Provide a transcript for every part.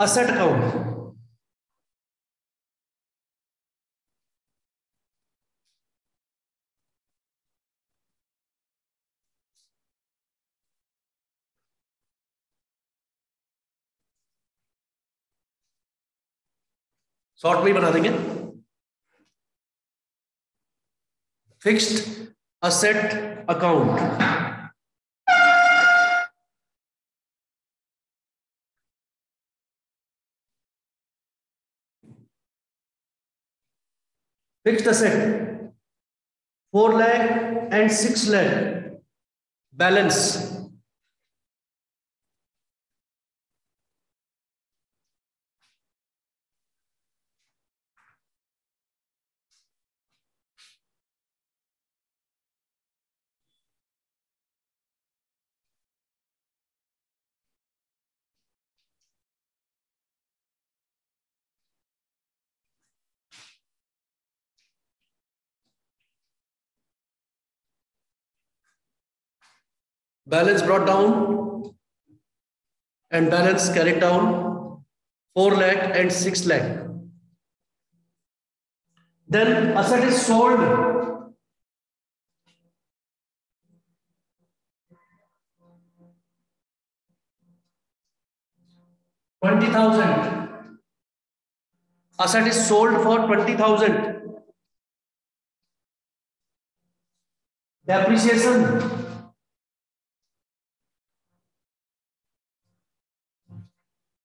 Asset account, short में ही बना देंगे। Fixed asset account, fixed asset 4 lakh and 6 lakh balance, balance brought down and balance carried down 4 lakh and 6 lakh. Then asset is sold, $20,000. Asset is sold for 20,000. Depreciation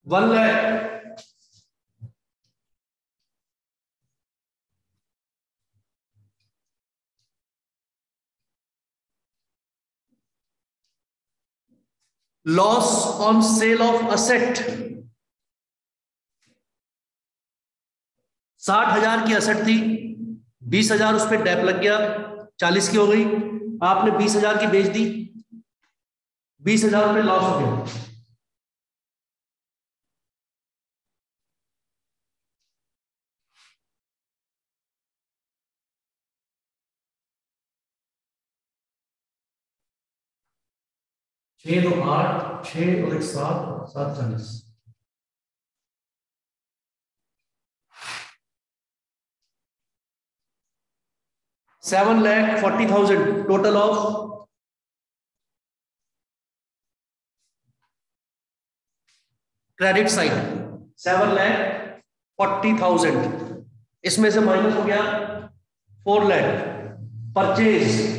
1 lakh. Loss on sale of asset 60,000 की asset थी, 20,000 उस पर Depp लग गया, 40 की हो गई, आपने 20,000 की बेच दी, 20,000 रुपये लॉस हो गया। छह दो 8, 6 और 1 7, 7 40, $7,40,000 टोटल ऑफ क्रेडिट साइड, 7,40,000, इसमें से माइनस हो गया 4 लाख परचेज,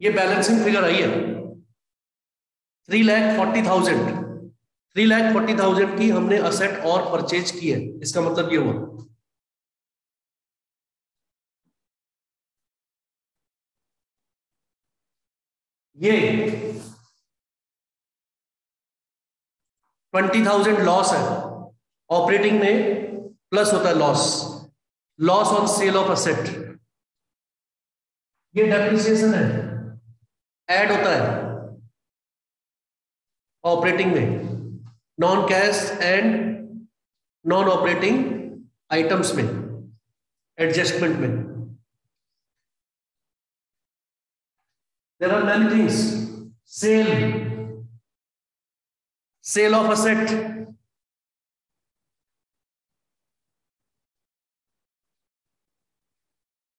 ये बैलेंसिंग फिगर आई है 3,40,000, 3,40,000 की हमने असेट और परचेज की है, इसका मतलब ये हुआ ये 20,000 लॉस है, ऑपरेटिंग में प्लस होता है loss, loss on sale of asset, ये डेप्रिसिएशन है, ऐड होता है ऑपरेटिंग में, non cash and non operating items में, एडजस्टमेंट में। There are many things, sale of asset,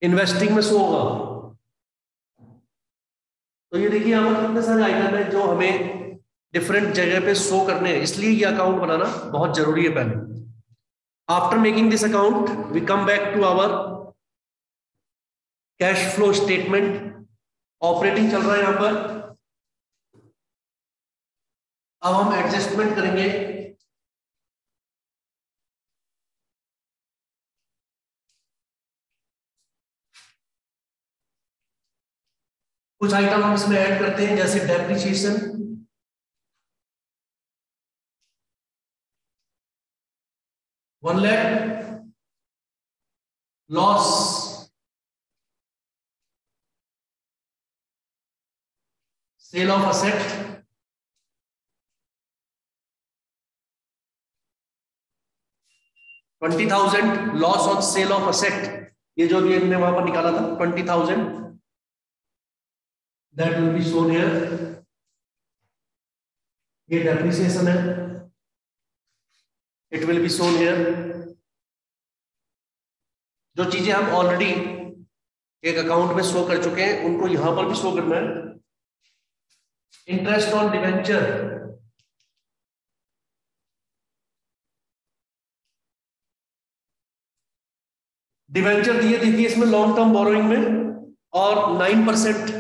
investing में शो होगा। तो ये देखिए यहाँ पर कितने सारे आइटम है जो हमें डिफरेंट जगह पे शो करने हैं, इसलिए ये अकाउंट बनाना बहुत जरूरी है पहले। After making this account we come back to our cash flow statement, operating चल रहा है यहां पर, अब हम एडजस्टमेंट करेंगे, कुछ आइटम हम इसमें ऐड करते हैं जैसे depreciation, $1 lakh, loss sale of asset, $20,000 loss on sale of asset, ये जो भी हमने वहां पर निकाला था 20,000, that will be shown here. ये डेप्रिसिएशन है, it will be shown here. जो चीजें हम ऑलरेडी एक अकाउंट में शो कर चुके हैं उनको यहां पर भी शो करना है। इंटरेस्ट ऑन डिवेंचर, डिवेंचर दिए देखिए इसमें लॉन्ग टर्म बोरोइंग में, और 9%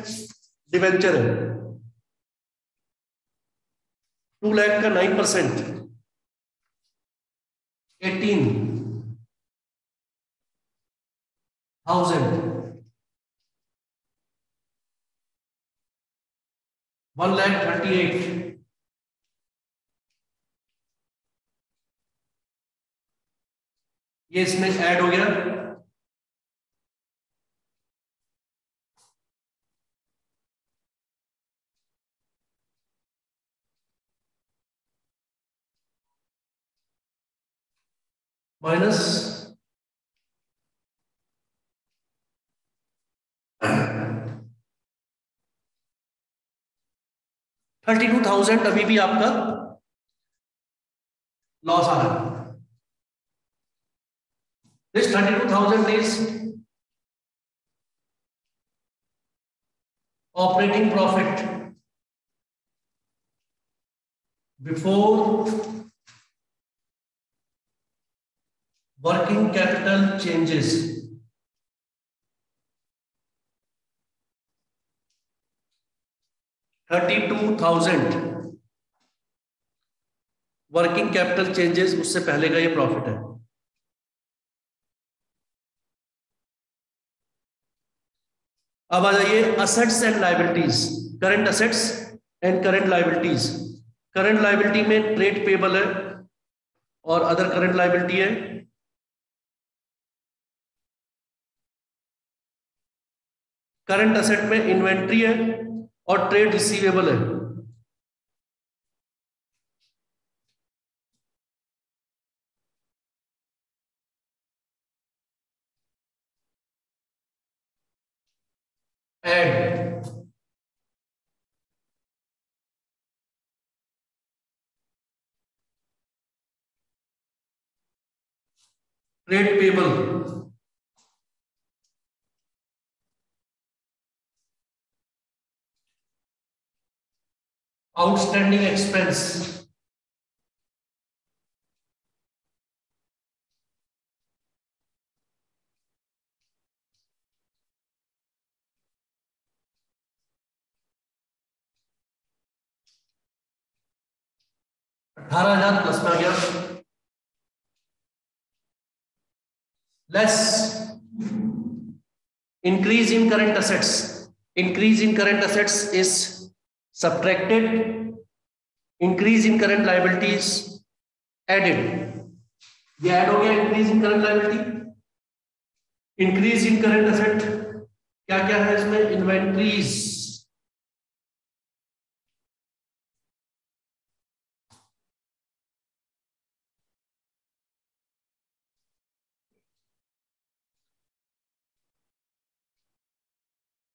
डिवेंचर है, 2 लाख का 9%, 18,000, 1,38,000, ये इसमें ऐड हो गया। माइनस 32,000 अभी भी आपका लॉस आ रहा है। This 32,000 is operating profit before working capital changes. 32,000 working capital changes, उससे पहले का ये प्रॉफिट है। अब आ जाइए assets and liabilities, current assets and current liabilities. Current liability में ट्रेड पेबल है और अदर करंट लायबिलिटी है। करंट असेट में इन्वेंट्री है और ट्रेड रिसीवेबल है। Add trade payable, outstanding expense, $18,000 plus में आ गया, less increase in current assets. Increase in current assets is subtracted, increase in current liabilities added. ये ऐड हो गया increase in current liability, increase in current asset क्या क्या है इसमें, इन्वेंट्रीज,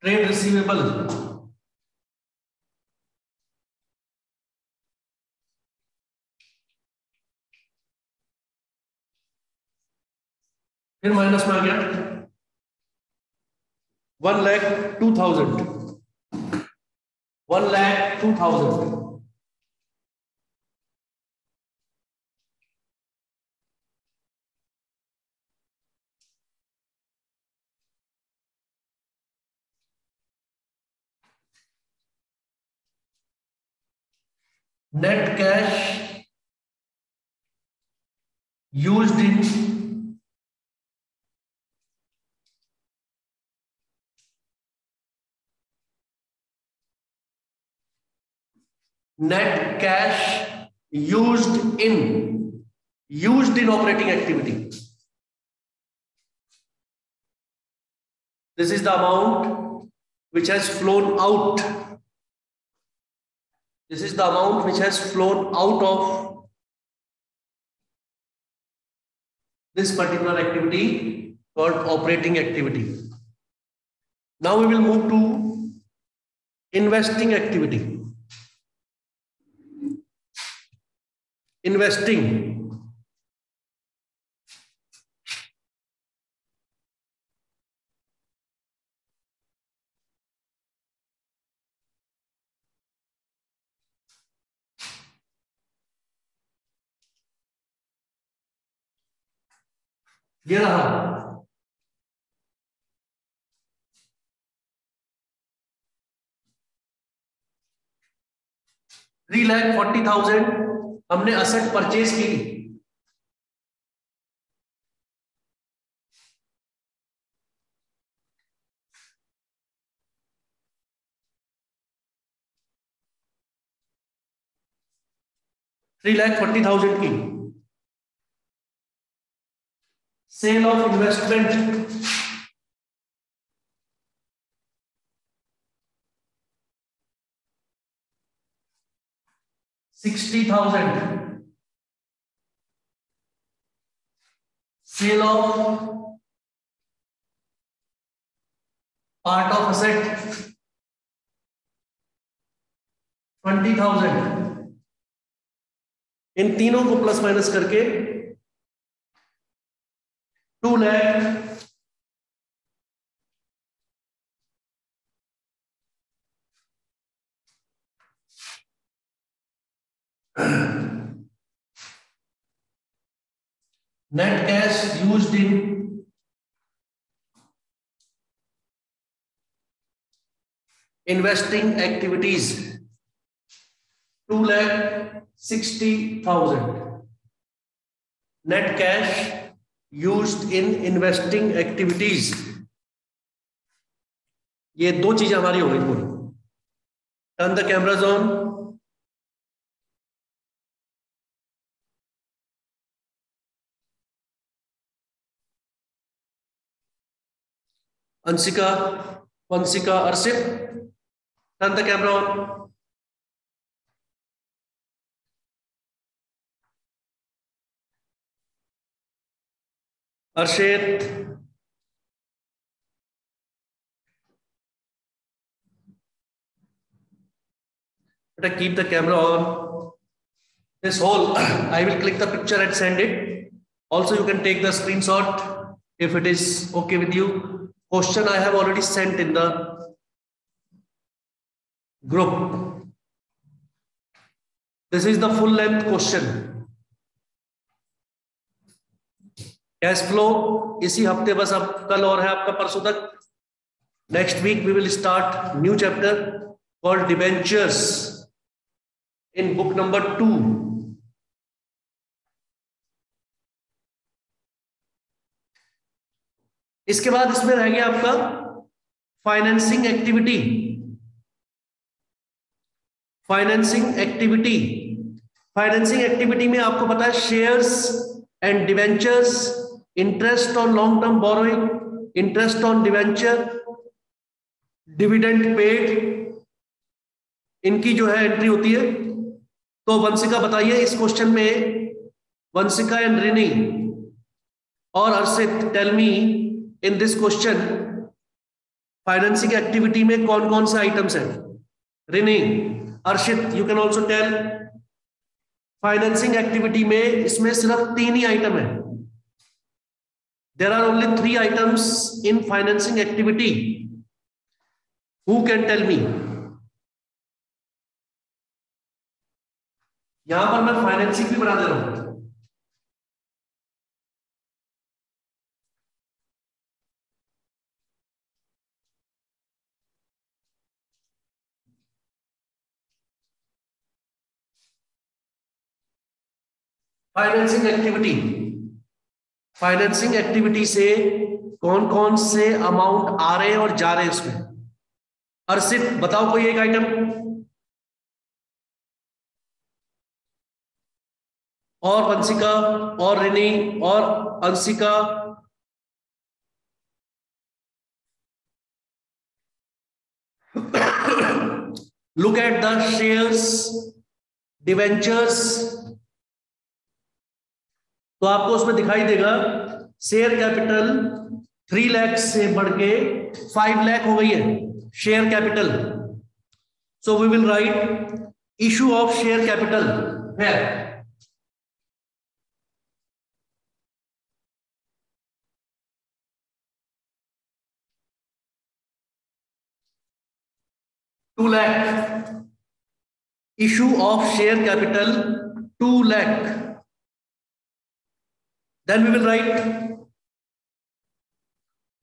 ट्रेड रिसीवेबल, फिर माइनस में आ गया 1,02,000, 1,02,000, net cash used in net cash used in operating activity. This is the amount which has flown out This is the amount which has flown out of this particular activity called operating activity. Now we will move to investing activity. Investing. ये रहा 3,40,000 हमने asset purchase की थी। $3,40,000 की sale of investment $60,000, sale of part of asset 20,000। इन तीनों को plus minus करके 2 lakh net cash used in investing activities 2,60,000 net cash used in investing activities। ये दो चीजें हमारी हो गई पूरी। Turn the cameras on. Anshika, Vanshika, Arshit, turn the camera on. Arshit, keep the camera on. This whole I will click the picture and send it. Also you can take the screenshot if it is okay with you. Question I have already sent in the group. This is the full length question. Cash flow इसी हफ्ते बस अब कल और है आपका परसों तक। Next week we will start new chapter called debentures in book number 2। इसके बाद इसमें रह गया आपका financing activity. Financing activity, financing activity में आपको पता है shares and debentures, interest on long term borrowing, interest on debenture, dividend paid, इनकी जो है एंट्री होती है। तो वंशिका बताइए इस क्वेश्चन में, वंशिका एंड रिनी और Arshit, tell me in this question financing activity में कौन कौन से आइटम्स हैं। Rini, Arshit, you can also tell. Financing activity में इसमें सिर्फ 3 ही आइटम है। There are only 3 items in financing activity. Who can tell me? यहां पर मैं फाइनेंसिंग भी बना दे रहा हूं। फाइनेंसिंग एक्टिविटी, फाइनेंसिंग एक्टिविटी से कौन कौन से अमाउंट आ रहे हैं और जा रहे हैं उसमें। अर्शित बताओ कोई एक आइटम, और वंशिका और रिनी और Anshika. look at the shares, debentures, तो आपको उसमें दिखाई देगा शेयर कैपिटल 3 लाख से बढ़ के 5 लाख हो गई है share capital. So we will write issue of share capital where 2 lakh. Issue of share capital 2 lakh. Then we will write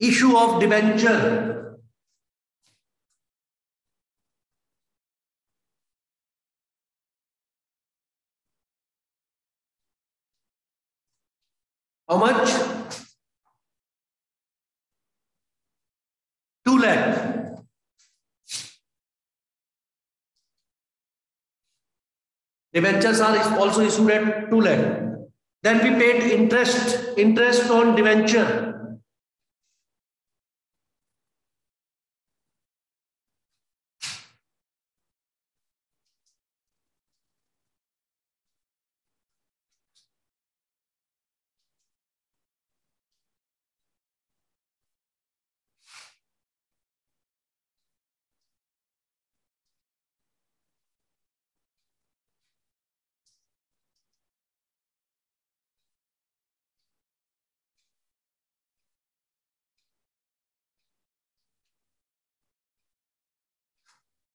issue of debenture. How much? 2 lakh. Debentures are also issued at 2 lakh. Then we paid interest on debenture.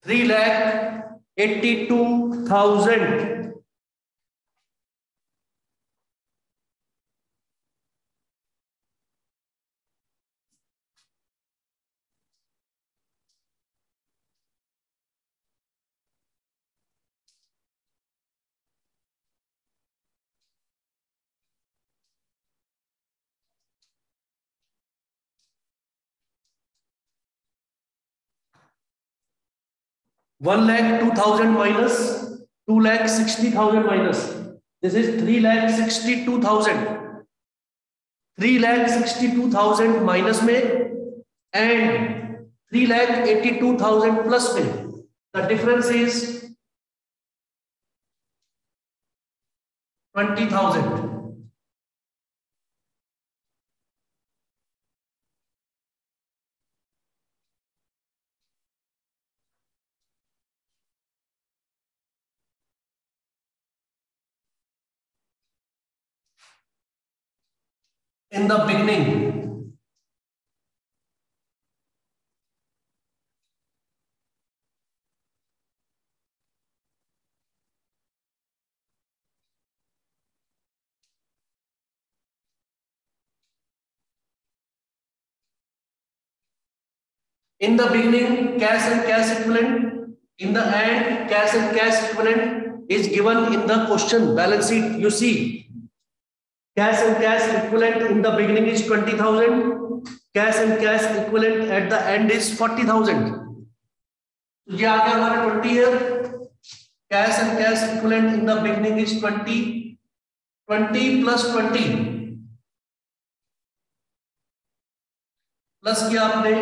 $3,82,000. $1,02,000 minus 2,60,000 minus. This is 3,62,000. 3,62,000 minus में and 3,82,000 plus में. The difference is 20,000. In the beginning, cash and cash equivalent. In the end, cash and cash equivalent is given in the question balance sheet. You see, cash and cash equivalent in the beginning is 20,000. Cash and cash equivalent at the end is 40,000. ये आ गया हमारा 20 है. Cash and cash equivalent in the beginning is 20. 20 plus 20 plus किया आपने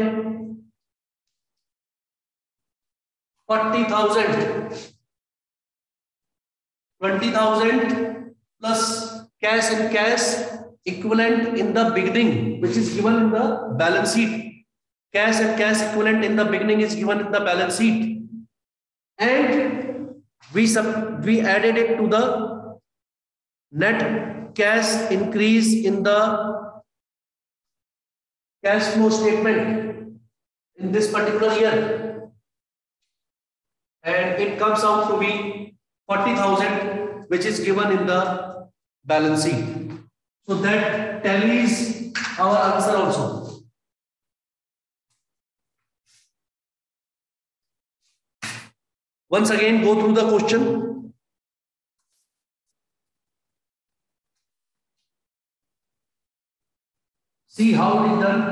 40,000. 20,000 plus cash and cash equivalent in the beginning, which is given in the balance sheet. Cash and cash equivalent in the beginning is given in the balance sheet, and we added it to the net cash increase in the cash flow statement in this particular year, and it comes out to be 40,000, which is given in the balance sheet. So that tallies our answer also. Once again, go through the question. See how it is done.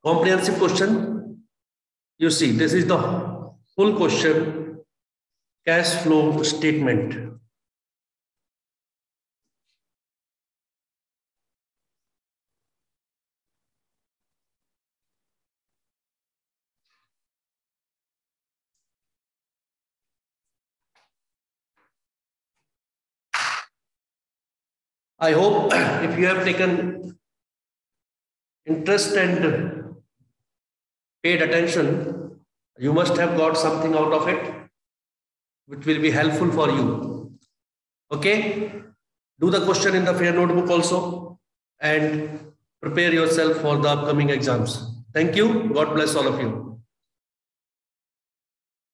comprehensive question. You see, this is the full question, cash flow statement. I hope if you have taken interest and paid attention, you must have got something out of it, which will be helpful for you. Okay? Do the question in the fair notebook also and prepare yourself for the upcoming exams. Thank you. God bless all of you.